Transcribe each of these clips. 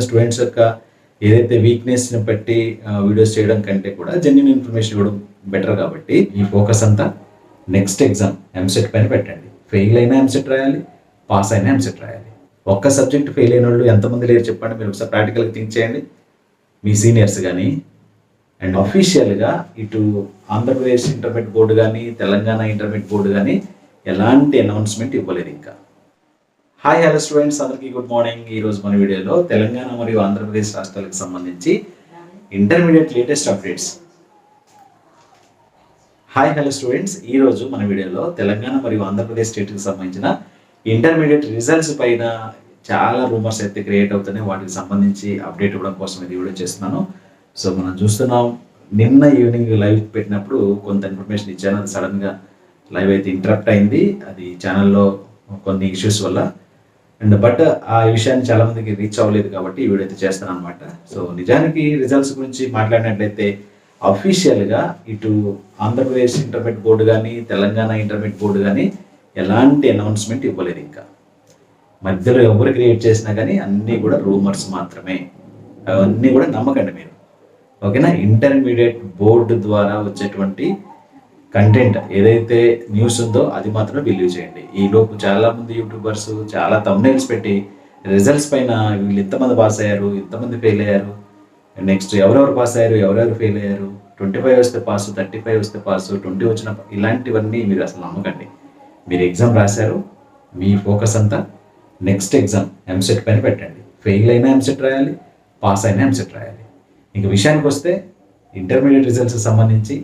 Students యొక్క ఏదైతే వీక్నెస్ని బట్టి వీడియోస్ చేయడం కంటే కూడా జెన్యున్ ఇన్ఫర్మేషన్ ఇవ్వడం బెటర్. కాబట్టి ఈ ఫోకస్ అంతా నెక్స్ట్ ఎగ్జామ్ ఎంసెట్ పైన పెట్టండి. ఫెయిల్ అయినా ఎంసెట్ రాయాలి, పాస్ అయినా ఎంసెట్ రాయాలి. ఒక్క సబ్జెక్ట్ ఫెయిల్ అయిన వాళ్ళు ఎంతమంది లేరు చెప్పండి. మీరు ఒకసారి ప్రాక్టికల్గా థింక్ చేయండి. మీ సీనియర్స్ కానీ అండ్ అఫీషియల్గా ఇటు ఆంధ్రప్రదేశ్ ఇంటర్మీడియట్ బోర్డు కానీ తెలంగాణ ఇంటర్మీడియట్ బోర్డు కానీ ఎలాంటి అనౌన్స్మెంట్ ఇవ్వలేదు ఇంకా. హాయ్ హలో స్టూడెంట్స్, అందరికీ గుడ్ మార్నింగ్. ఈరోజు మన వీడియోలో తెలంగాణ మరియు ఆంధ్రప్రదేశ్ రాష్ట్రాలకు సంబంధించి intermediate latest updates. Hi hello students, ఈరోజు మన వీడియోలో తెలంగాణ మరియు ఆంధ్రప్రదేశ్ స్టేట్కి సంబంధించిన ఇంటర్మీడియట్ రిజల్ట్స్ పైన చాలా రూమర్స్ అయితే క్రియేట్ అవుతున్నాయి. వాటికి సంబంధించి అప్డేట్ ఇవ్వడం కోసం ఇది వీడియో చేస్తున్నాను. సో మనం చూస్తున్నాం, నిన్న ఈవినింగ్ లైవ్ పెట్టినప్పుడు కొంత ఇన్ఫర్మేషన్ ఇచ్చాను. అది సడన్గా లైవ్ అయితే ఇంటరప్ట్ అయింది. అది ఛానల్లో కొన్ని ఇష్యూస్ వల్ల. బట్ ఆ విషయాన్ని చాలా మందికి రీచ్ అవ్వలేదు కాబట్టి ఈ వీడియో అయితే చేస్తాను అనమాట. సో నిజానికి రిజల్ట్స్ గురించి మాట్లాడినట్లయితే అఫీషియల్గా ఇటు ఆంధ్రప్రదేశ్ ఇంటర్మీడియట్ బోర్డు కానీ తెలంగాణ ఇంటర్మీడియట్ బోర్డు కానీ ఎలాంటి అనౌన్స్మెంట్ ఇవ్వలేదు ఇంకా. మధ్యలో ఎవరు క్రియేట్ చేసినా కానీ అన్నీ కూడా రూమర్స్ మాత్రమే. అవన్నీ కూడా నమ్మకండి మీరు, ఓకేనా. ఇంటర్మీడియట్ బోర్డు ద్వారా వచ్చేటువంటి కంటెంట్ ఏదైతే న్యూస్ ఉందో అది మాత్రమే బిలీవ్ చేయండి. ఈలోపు చాలామంది యూట్యూబర్స్ చాలా థంబ్నెయిల్స్ పెట్టి రిజల్ట్స్ పైన వీళ్ళు ఇంతమంది పాస్ అయ్యారు, ఇంతమంది ఫెయిల్ అయ్యారు, నెక్స్ట్ ఎవరెవరు పాస్ అయ్యారు, ఎవరెవరు ఫెయిల్ అయ్యారు, 25 వస్తే పాసు, 35 వస్తే పాసు, 20 వచ్చిన ఇలాంటివన్నీ మీరు అసలు నమ్మకండి. మీరు ఎగ్జామ్ రాశారు, మీ ఫోకస్ అంతా నెక్స్ట్ ఎగ్జామ్ ఎంసెట్ పైన పెట్టండి. ఫెయిల్ అయినా ఎంసెట్ రాయాలి, పాస్ అయినా ఎంసెట్ రాయాలి. ఇంక విషయానికి వస్తే ఇంటర్మీడియట్ రిజల్ట్స్కి సంబంధించి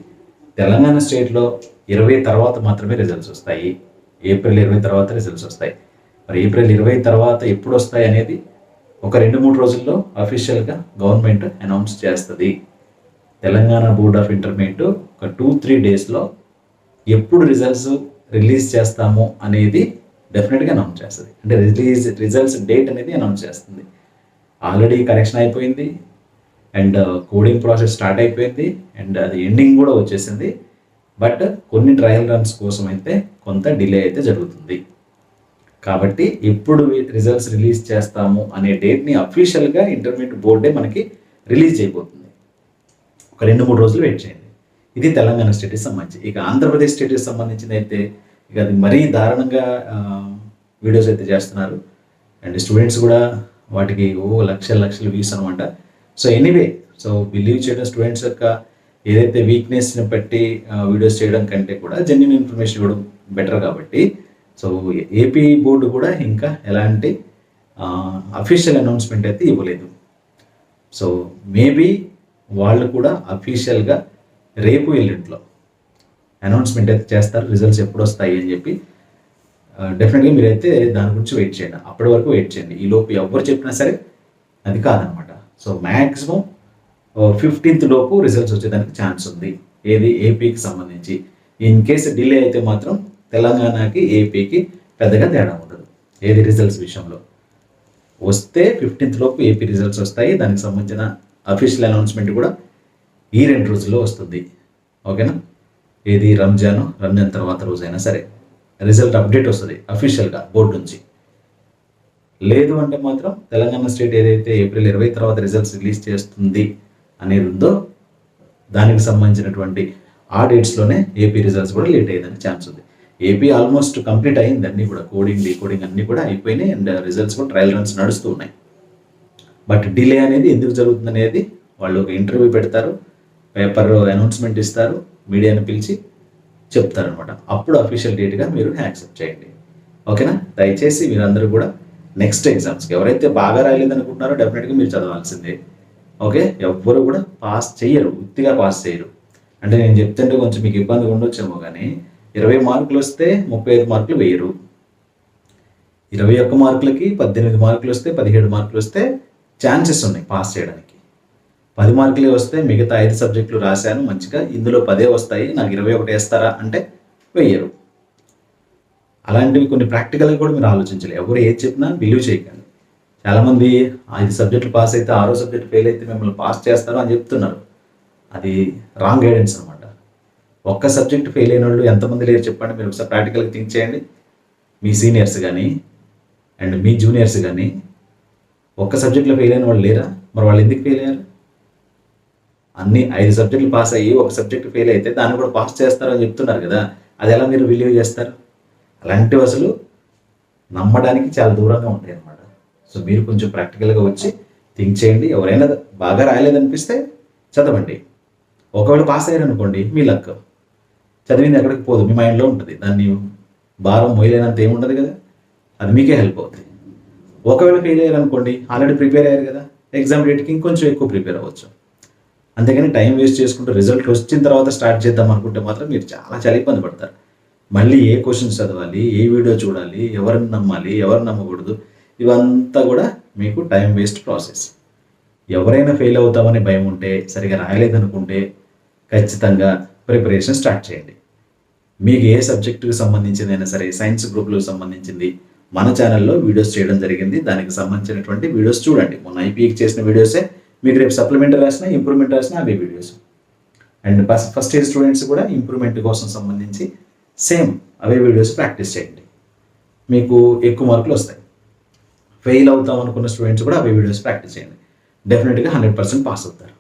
తెలంగాణ స్టేట్లో 20 తర్వాత మాత్రమే రిజల్ట్స్ వస్తాయి. ఏప్రిల్ 20 తర్వాత రిజల్ట్స్ వస్తాయి. మరి ఏప్రిల్ 20 తర్వాత ఎప్పుడు వస్తాయి అనేది ఒక 2-3 రోజుల్లో అఫీషియల్గా గవర్నమెంట్ అనౌన్స్ చేస్తుంది. తెలంగాణ బోర్డ్ ఆఫ్ ఇంటర్మీడియట్ ఒక 2-3 డేస్లో ఎప్పుడు రిజల్ట్స్ రిలీజ్ చేస్తాము అనేది డెఫినెట్గా అనౌన్స్ చేస్తుంది. అంటే రిజల్ట్స్ డేట్ అనేది అనౌన్స్ చేస్తుంది. ఆల్రెడీ కరెక్షన్ అయిపోయింది అండ్ కోడింగ్ ప్రాసెస్ స్టార్ట్ అయిపోయింది అండ్ అది ఎండింగ్ కూడా వచ్చేసింది. బట్ కొన్ని ట్రయల్ రన్స్ కోసం అయితే కొంత డిలే అయితే జరుగుతుంది. కాబట్టి ఎప్పుడు రిజల్ట్స్ రిలీజ్ చేస్తాము అనే డేట్ని అఫీషియల్గా ఇంటర్మీడియట్ బోర్డే మనకి రిలీజ్ అయిపోతుంది. ఒక 2-3 రోజులు వెయిట్ చేయండి. ఇది తెలంగాణ స్టేట్కి సంబంధించి. ఇక ఆంధ్రప్రదేశ్ స్టేట్కి సంబంధించింది అయితే ఇక అది మరీ దారుణంగా వీడియోస్ అయితే చేస్తున్నారు అండ్ స్టూడెంట్స్ కూడా వాటికి లక్షల వ్యూస్ అనమాట. సో ఎనీవే, సో బిలీవ్ చేయడం స్టూడెంట్స్ యొక్క ఏదైతే వీక్నెస్ని బట్టి వీడియోస్ చేయడం కంటే కూడా జెన్యున్ ఇన్ఫర్మేషన్ ఇవ్వడం బెటర్. కాబట్టి సో ఏపీ బోర్డు కూడా ఇంకా ఎలాంటి అఫీషియల్ అనౌన్స్మెంట్ అయితే ఇవ్వలేదు. సో మేబీ వాళ్ళు కూడా అఫీషియల్గా రేపు ఎల్లుండిలో అనౌన్స్మెంట్ అయితే చేస్తారు, రిజల్ట్స్ ఎప్పుడు వస్తాయి అని చెప్పి. డెఫినెట్గా మీరైతే దాని గురించి వెయిట్ చేయండి. అప్పటి వరకు వెయిట్ చేయండి. ఈలోపు ఎవరు చెప్పినా సరే అది కాదనమాట. సో మ్యాక్సిమం 15th లోపు రిజల్ట్స్ వచ్చేదానికి ఛాన్స్ ఉంది. ఏది ఏపీకి సంబంధించి. ఇన్ కేసు డిలే అయితే మాత్రం తెలంగాణకి ఏపీకి పెద్దగా తేడా ఉండదు ఏది రిజల్ట్స్ విషయంలో. వస్తే 15th లోపు ఏపీ రిజల్ట్స్ వస్తాయి. దానికి సంబంధించిన అఫీషియల్ అనౌన్స్మెంట్ కూడా ఈ 2 రోజుల్లో వస్తుంది, ఓకేనా. ఏది రంజాన్ తర్వాత రోజైనా సరే రిజల్ట్ అప్డేట్ వస్తుంది అఫీషియల్గా బోర్డు నుంచి. లేదు అంటే మాత్రం తెలంగాణ స్టేట్ ఏదైతే ఏప్రిల్ 20 తర్వాత రిజల్ట్స్ రిలీజ్ చేస్తుంది అనేది ఉందో దానికి సంబంధించినటువంటి ఆ డేట్స్లోనే ఏపీ రిజల్ట్స్ కూడా లేట్ అయ్యేదానికి ఛాన్స్ ఉంది. ఏపీ ఆల్మోస్ట్ కంప్లీట్ అయింది, అన్నీ కూడా కోడింగ్ డీకోడింగ్ అన్నీ కూడా అయిపోయినాయి అండ్ రిజల్ట్స్ కూడా ట్రయల్ రన్స్ నడుస్తూ ఉన్నాయి. బట్ డిలే అనేది ఎందుకు జరుగుతుంది అనేది వాళ్ళు ఒక ఇంటర్వ్యూ పెడతారు, పేపర్ అనౌన్స్మెంట్ ఇస్తారు, మీడియాని పిలిచి చెప్తారనమాట. అప్పుడు అఫీషియల్ డేట్గా మీరు యాక్సెప్ట్ చేయండి, ఓకేనా. దయచేసి మీరందరూ కూడా నెక్స్ట్ ఎగ్జామ్స్కి ఎవరైతే బాగా రాయలేదు అనుకుంటున్నారో డెఫినెట్గా మీరు చదవాల్సిందే, ఓకే. ఎవ్వరు కూడా పాస్ చేయరు, ఉత్తిగా పాస్ చేయరు. అంటే నేను చెప్తుంటే కొంచెం మీకు ఇబ్బందిగా ఉండొచ్చేమో కానీ 20 మార్కులు వస్తే 35 మార్కులు వేయరు. 21 మార్కులకి 18 మార్కులు వస్తే 17 మార్కులు వస్తే ఛాన్సెస్ ఉన్నాయి పాస్ చేయడానికి. 10 మార్కులే వస్తే మిగతా 5 సబ్జెక్టులు రాశాను మంచిగా, ఇందులో 10 వస్తాయి, నాకు 21 వేస్తారా అంటే వేయరు. అలాంటివి కొన్ని ప్రాక్టికల్గా కూడా మీరు ఆలోచించాలి. ఎవరు ఏది చెప్పినా బిలీవ్ చేయకండి. చాలామంది 5 సబ్జెక్టులు పాస్ అయితే 6వ సబ్జెక్ట్ ఫెయిల్ అయితే మిమ్మల్ని పాస్ చేస్తారు అని చెప్తున్నారు. అది రాంగ్ గైడెన్స్ అనమాట. ఒక్క సబ్జెక్ట్ ఫెయిల్ అయిన వాళ్ళు ఎంతమంది లేరు చెప్పండి. మీరు ఒకసారి ప్రాక్టికల్గా థింక్ చేయండి. మీ సీనియర్స్ కానీ అండ్ మీ జూనియర్స్ కానీ ఒక్క సబ్జెక్ట్లో ఫెయిల్ అయిన వాళ్ళు లేరా? మరి వాళ్ళు ఎందుకు ఫెయిల్ అయ్యారు? అన్ని 5 సబ్జెక్టులు పాస్ అయ్యి ఒక సబ్జెక్ట్ ఫెయిల్ అయితే దాన్ని కూడా పాస్ చేస్తారని చెప్తున్నారు కదా, అది ఎలా మీరు బిలీవ్ చేస్తారు? అలాంటివి అసలు నమ్మడానికి చాలా దూరంగా ఉంటాయి అన్నమాట. సో మీరు కొంచెం ప్రాక్టికల్గా వచ్చి థింక్ చేయండి. ఎవరైనా బాగా రాయలేదనిపిస్తే చదవండి. ఒకవేళ పాస్ అయ్యారనుకోండి, మీ లక్, చదివింది ఎక్కడికి పోదు, మీ మైండ్లో ఉంటుంది. దాన్ని భారం మోయలేనంత ఏముండదు కదా, అది మీకే హెల్ప్ అవుతుంది. ఒకవేళ ఫెయిల్ అయ్యారనుకోండి, ఆల్రెడీ ప్రిపేర్ అయ్యారు కదా, ఎగ్జామ్ డేట్కి ఇంకొంచెం ఎక్కువ ప్రిపేర్ అవ్వచ్చు. అంతేగాని టైం వేస్ట్ చేసుకుంటూ రిజల్ట్ వచ్చిన తర్వాత స్టార్ట్ చేద్దాం అనుకుంటే మాత్రం మీరు చాలా ఇబ్బంది పడతారు. మళ్ళీ ఏ క్వశ్చన్స్ చదవాలి, ఏ వీడియో చూడాలి, ఎవరిని నమ్మాలి, ఎవరు నమ్మకూడదు, ఇవంతా కూడా మీకు టైం వేస్ట్ ప్రాసెస్. ఎవరైనా ఫెయిల్ అవుతామని భయం ఉంటే, సరిగా రాయలేదనుకుంటే ఖచ్చితంగా ప్రిపరేషన్ స్టార్ట్ చేయండి. మీకు ఏ సబ్జెక్టుకి సంబంధించిందైనా సరే, సైన్స్ గ్రూప్లకు సంబంధించింది మన ఛానల్లో వీడియోస్ చేయడం జరిగింది. దానికి సంబంధించినటువంటి వీడియోస్ చూడండి. మొన్న ఐపీకి చేసిన వీడియోసే మీకు రేపు సప్లిమెంటరీ రాసినా, ఇంప్రూవ్మెంట్ రాసినా అవే videos. And first year students కూడా ఇంప్రూవ్మెంట్ కోసం సంబంధించి సేమ్ అవే వీడియోస్ ప్రాక్టీస్ చేయండి, మీకు ఎక్కువ మార్కులు వస్తాయి. ఫెయిల్ అవుతాం అనుకున్న స్టూడెంట్స్ కూడా అవే వీడియోస్ ప్రాక్టీస్ చేయండి, డెఫినెట్గా 100% పాస్ అవుతారు.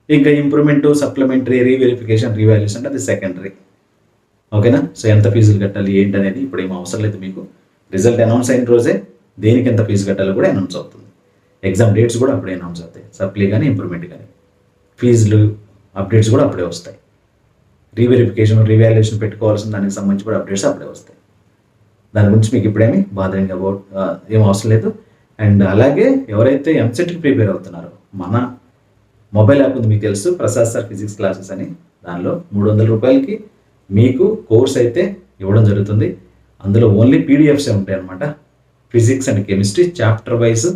ఇంకా ఇంప్రూవ్మెంట్, సప్లిమెంటరీ, రీవెరిఫికేషన్, రీవాల్యుయేషన్ అంటే అది సెకండరీ. ఓకేనా? సో ఎంత ఫీజులు కట్టాలి ఏంటి అనేది ఇప్పుడు ఏం అవసరం లేదు. మీకు రిజల్ట్ అనౌన్స్ అయిన రోజే దేనికి ఎంత ఫీజు కట్టాలో కూడా అనౌన్స్ అవుతుంది. ఎగ్జామ్ డేట్స్ కూడా అప్పుడే అనౌన్స్ అవుతాయి, సప్లీ కానీ ఇంప్రూవ్మెంట్ కానీ. ఫీజులు అప్డేట్స్ కూడా అప్పుడే వస్తాయి. రీవెరిఫికేషన్, రీవాల్యుయేషన్ పెట్టుకోవాల్సిన దానికి సంబంధించి కూడా అప్డేట్స్ అప్పుడే వస్తాయి. దాని గురించి మీకు ఇప్పుడేమి బాధరింగ్ అబౌట్ ఏం అవసరం లేదు. అండ్ అలాగే ఎవరైతే ఎంసెట్కి ప్రిపేర్ అవుతున్నారో, మన మొబైల్ యాప్ ఉంది మీకు తెలుసు, ప్రసాద్ సార్ ఫిజిక్స్ క్లాసెస్ అని. దానిలో 300 రూపాయలకి మీకు కోర్స్ అయితే ఇవ్వడం జరుగుతుంది. అందులో ఓన్లీ పీడిఎఫ్సే ఉంటాయి అన్నమాట. Physics and chemistry chapter wise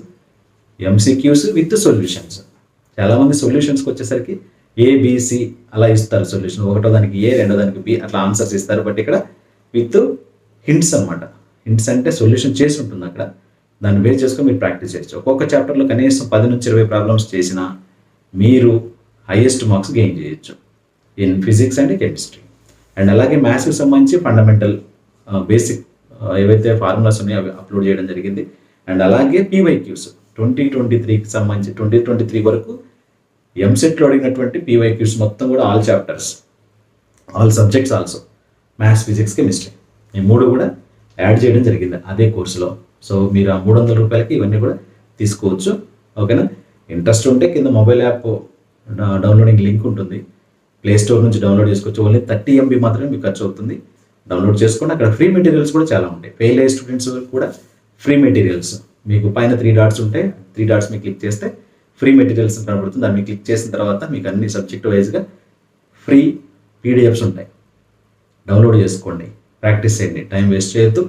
MCQs with solutions. చాలామంది సొల్యూషన్స్కి వచ్చేసరికి ఏబిసి అలా ఇస్తారు సొల్యూషన్, ఒకటో దానికి ఏ, రెండో దానికి బి, అట్లా ఆన్సర్స్ ఇస్తారు. బట్ ఇక్కడ విత్ హింట్స్ అనమాట. హింట్స్ అంటే సొల్యూషన్ చేసి ఉంటుంది అక్కడ, దాన్ని బేస్ చేసుకొని మీరు ప్రాక్టీస్ చేయొచ్చు. ఒక్కొక్క చాప్టర్లో కనీసం 10 నుంచి 20 ప్రాబ్లమ్స్ చేసినా మీరు హైయెస్ట్ మార్క్స్ గెయిన్ చేయొచ్చు in physics and chemistry. And అలాగే మ్యాథ్స్కి సంబంధించి ఫండమెంటల్ బేసిక్ ఏవైతే ఫార్ములాస్ ఉన్నాయో అవి అప్లోడ్ చేయడం జరిగింది. అండ్ అలాగే పీవైక్యూస్ 2023కి సంబంధించి 2023 వరకు ఎంసెట్లో అడిగినటువంటి పీవైక్యూస్ మొత్తం కూడా all chapters, all subjects also, maths, physics, chemistry, ఈ 3 కూడా యాడ్ చేయడం జరిగింది అదే కోర్సులో. సో మీరు ఆ 300 రూపాయలకి ఇవన్నీ కూడా తీసుకోవచ్చు. ఓకేనా? ఇంట్రెస్ట్ ఉంటే కింద మొబైల్ యాప్ డౌన్లోడింగ్ లింక్ ఉంటుంది, ప్లే స్టోర్ నుంచి డౌన్లోడ్ చేసుకోవచ్చు. ఓన్లీ 30 MB మాత్రమే మీకు ఖర్చు అవుతుంది. డౌన్లోడ్ చేసుకోండి. అక్కడ ఫ్రీ మెటీరియల్స్ కూడా చాలా ఉంటాయి. ఫెయిల్ అయ్యే స్టూడెంట్స్ కూడా ఫ్రీ మెటీరియల్స్ మీకు పైన 3 డాట్స్ ఉంటాయి. 3 డాట్స్ మీకు క్లిక్ చేస్తే ఫ్రీ మెటీరియల్స్ కనబడుతుంది. దాన్ని క్లిక్ చేసిన తర్వాత మీకు అన్ని సబ్జెక్ట్ వైజ్గా ఫ్రీ పీడిఎఫ్స్ ఉంటాయి. డౌన్లోడ్ చేసుకోండి, ప్రాక్టీస్ చేయండి, టైం వేస్ట్ చేయొద్దు.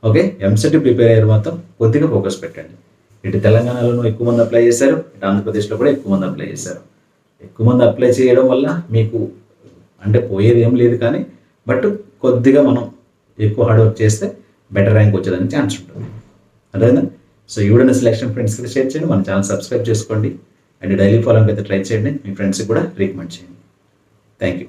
ఓకే? ఎంసెట్ ప్రిపేర్ అయ్యారు మాత్రం కొద్దిగా ఫోకస్ పెట్టండి. ఇటు తెలంగాణలోనూ ఎక్కువ మంది అప్లై చేశారు, ఇటు ఆంధ్రప్రదేశ్లో కూడా ఎక్కువ మంది అప్లై చేశారు. ఎక్కువ మంది అప్లై చేయడం వల్ల మీకు అంటే పోయేది ఏం లేదు, కానీ బట్ కొద్దిగా మనం ఎక్కువ హార్డ్ వర్క్ చేస్తే బెటర్ ర్యాంక్ వచ్చేదానికి ఛాన్స్ ఉంటుంది. అదేనా? సో ఈ వీడియోని సెలెక్షన్ ఫ్రెండ్స్కి షేర్ చేయండి, మన ఛానల్ సబ్స్క్రైబ్ చేసుకోండి. అండ్ డైలీ ఫాలోయింగ్ అయితే ట్రై చేయండి, మీ ఫ్రెండ్స్కి కూడా రికమెండ్ చేయండి. Thank you.